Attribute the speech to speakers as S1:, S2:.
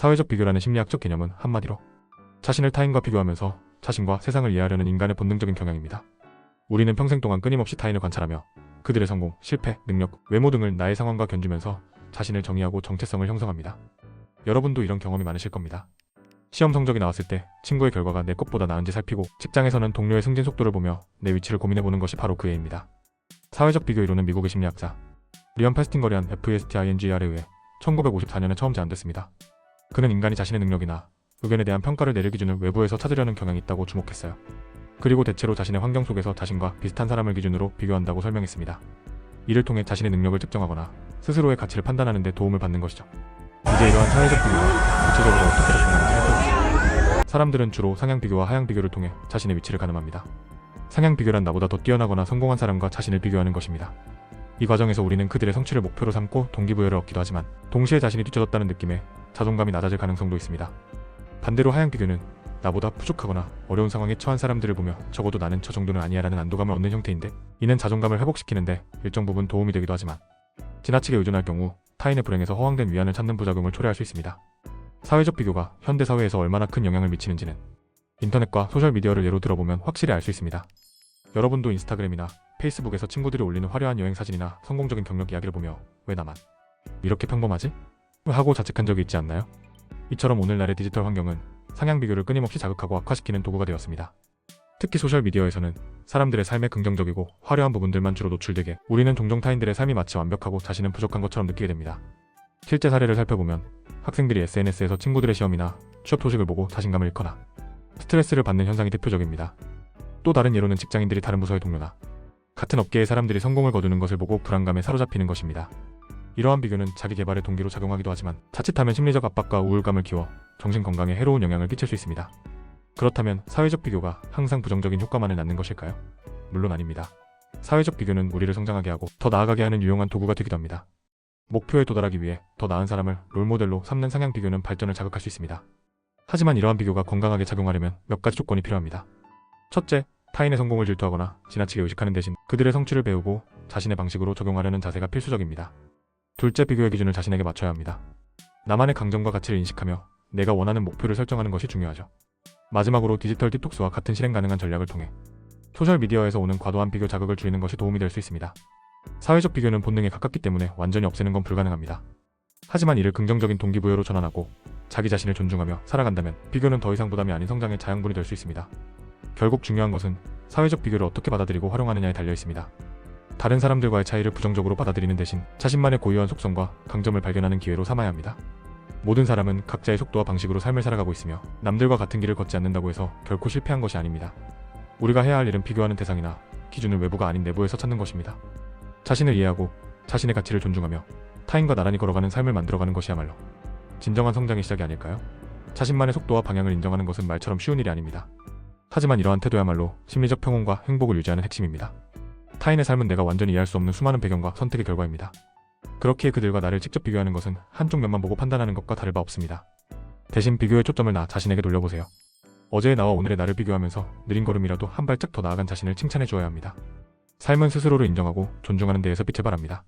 S1: 사회적 비교라는 심리학적 개념은 한마디로 자신을 타인과 비교하면서 자신과 세상을 이해하려는 인간의 본능적인 경향입니다. 우리는 평생 동안 끊임없이 타인을 관찰하며 그들의 성공, 실패, 능력, 외모 등을 나의 상황과 견주면서 자신을 정의하고 정체성을 형성합니다. 여러분도 이런 경험이 많으실 겁니다. 시험 성적이 나왔을 때 친구의 결과가 내 것보다 나은지 살피고, 직장에서는 동료의 승진 속도를 보며 내 위치를 고민해보는 것이 바로 그 예입니다. 사회적 비교 이론은 미국의 심리학자 리언 패스팅거리안 FESTINGR에 의해 1954년에 처음 제안됐습니다. 그는 인간이 자신의 능력이나 의견에 대한 평가를 내릴 기준을 외부에서 찾으려는 경향이 있다고 주목했어요. 그리고 대체로 자신의 환경 속에서 자신과 비슷한 사람을 기준으로 비교한다고 설명했습니다. 이를 통해 자신의 능력을 측정하거나 스스로의 가치를 판단하는 데 도움을 받는 것이죠. 이제 이러한 사회적 비교가 구체적으로 어떻게 작용하는지 살펴보시죠. 사람들은 주로 상향 비교와 하향 비교를 통해 자신의 위치를 가늠합니다. 상향 비교란 나보다 더 뛰어나거나 성공한 사람과 자신을 비교하는 것입니다. 이 과정에서 우리는 그들의 성취를 목표로 삼고 동기부여를 얻기도 하지만, 동시에 자신이 뒤처졌다는 느낌에 자존감이 낮아질 가능성도 있습니다. 반대로 하향 비교는 나보다 부족하거나 어려운 상황에 처한 사람들을 보며 적어도 나는 저 정도는 아니야 라는 안도감을 얻는 형태인데, 이는 자존감을 회복시키는데 일정 부분 도움이 되기도 하지만 지나치게 의존할 경우 타인의 불행에서 허황된 위안을 찾는 부작용을 초래할 수 있습니다. 사회적 비교가 현대사회에서 얼마나 큰 영향을 미치는지는 인터넷과 소셜미디어를 예로 들어보면 확실히 알 수 있습니다. 여러분도 인스타그램이나 페이스북에서 친구들이 올리는 화려한 여행 사진이나 성공적인 경력 이야기를 보며 왜 나만 이렇게 평범하지? 하고 자책한 적이 있지 않나요? 이처럼 오늘날의 디지털 환경은 상향 비교를 끊임없이 자극하고 악화시키는 도구가 되었습니다. 특히 소셜미디어에서는 사람들의 삶의 긍정적이고 화려한 부분들만 주로 노출되게, 우리는 종종 타인들의 삶이 마치 완벽하고 자신은 부족한 것처럼 느끼게 됩니다. 실제 사례를 살펴보면 학생들이 SNS에서 친구들의 시험이나 취업 소식을 보고 자신감을 잃거나 스트레스를 받는 현상이 대표적입니다. 또 다른 예로는 직장인들이 다른 부서의 동료나 같은 업계의 사람들이 성공을 거두는 것을 보고 불안감에 사로잡히는 것입니다. 이러한 비교는 자기 개발의 동기로 작용하기도 하지만 자칫하면 심리적 압박과 우울감을 키워 정신건강에 해로운 영향을 끼칠 수 있습니다. 그렇다면 사회적 비교가 항상 부정적인 효과만을 낳는 것일까요? 물론 아닙니다. 사회적 비교는 우리를 성장하게 하고 더 나아가게 하는 유용한 도구가 되기도 합니다. 목표에 도달하기 위해 더 나은 사람을 롤모델로 삼는 상향 비교는 발전을 자극할 수 있습니다. 하지만 이러한 비교가 건강하게 작용하려면 몇 가지 조건이 필요합니다. 첫째, 타인의 성공을 질투하거나 지나치게 의식하는 대신 그들의 성취를 배우고 자신의 방식으로 적용하려는 자세가 필수적입니다. 둘째, 비교의 기준을 자신에게 맞춰야 합니다. 나만의 강점과 가치를 인식하며 내가 원하는 목표를 설정하는 것이 중요하죠. 마지막으로 디지털 디톡스와 같은 실행 가능한 전략을 통해 소셜미디어에서 오는 과도한 비교 자극을 줄이는 것이 도움이 될 수 있습니다. 사회적 비교는 본능에 가깝기 때문에 완전히 없애는 건 불가능합니다. 하지만 이를 긍정적인 동기부여로 전환하고 자기 자신을 존중하며 살아간다면 비교는 더 이상 부담이 아닌 성장의 자양분이 될 수 있습니다. 결국 중요한 것은 사회적 비교를 어떻게 받아들이고 활용하느냐에 달려 있습니다. 다른 사람들과의 차이를 부정적으로 받아들이는 대신 자신만의 고유한 속성과 강점을 발견하는 기회로 삼아야 합니다. 모든 사람은 각자의 속도와 방식으로 삶을 살아가고 있으며 남들과 같은 길을 걷지 않는다고 해서 결코 실패한 것이 아닙니다. 우리가 해야 할 일은 비교하는 대상이나 기준을 외부가 아닌 내부에서 찾는 것입니다. 자신을 이해하고 자신의 가치를 존중하며 타인과 나란히 걸어가는 삶을 만들어가는 것이야말로 진정한 성장의 시작이 아닐까요? 자신만의 속도와 방향을 인정하는 것은 말처럼 쉬운 일이 아닙니다. 하지만 이러한 태도야말로 심리적 평온과 행복을 유지하는 핵심입니다. 타인의 삶은 내가 완전히 이해할 수 없는 수많은 배경과 선택의 결과입니다. 그렇기에 그들과 나를 직접 비교하는 것은 한쪽 면만 보고 판단하는 것과 다를 바 없습니다. 대신 비교의 초점을 나 자신에게 돌려보세요. 어제의 나와 오늘의 나를 비교하면서 느린 걸음이라도 한 발짝 더 나아간 자신을 칭찬해 주어야 합니다. 삶은 스스로를 인정하고 존중하는 데에서 빛을 발합니다.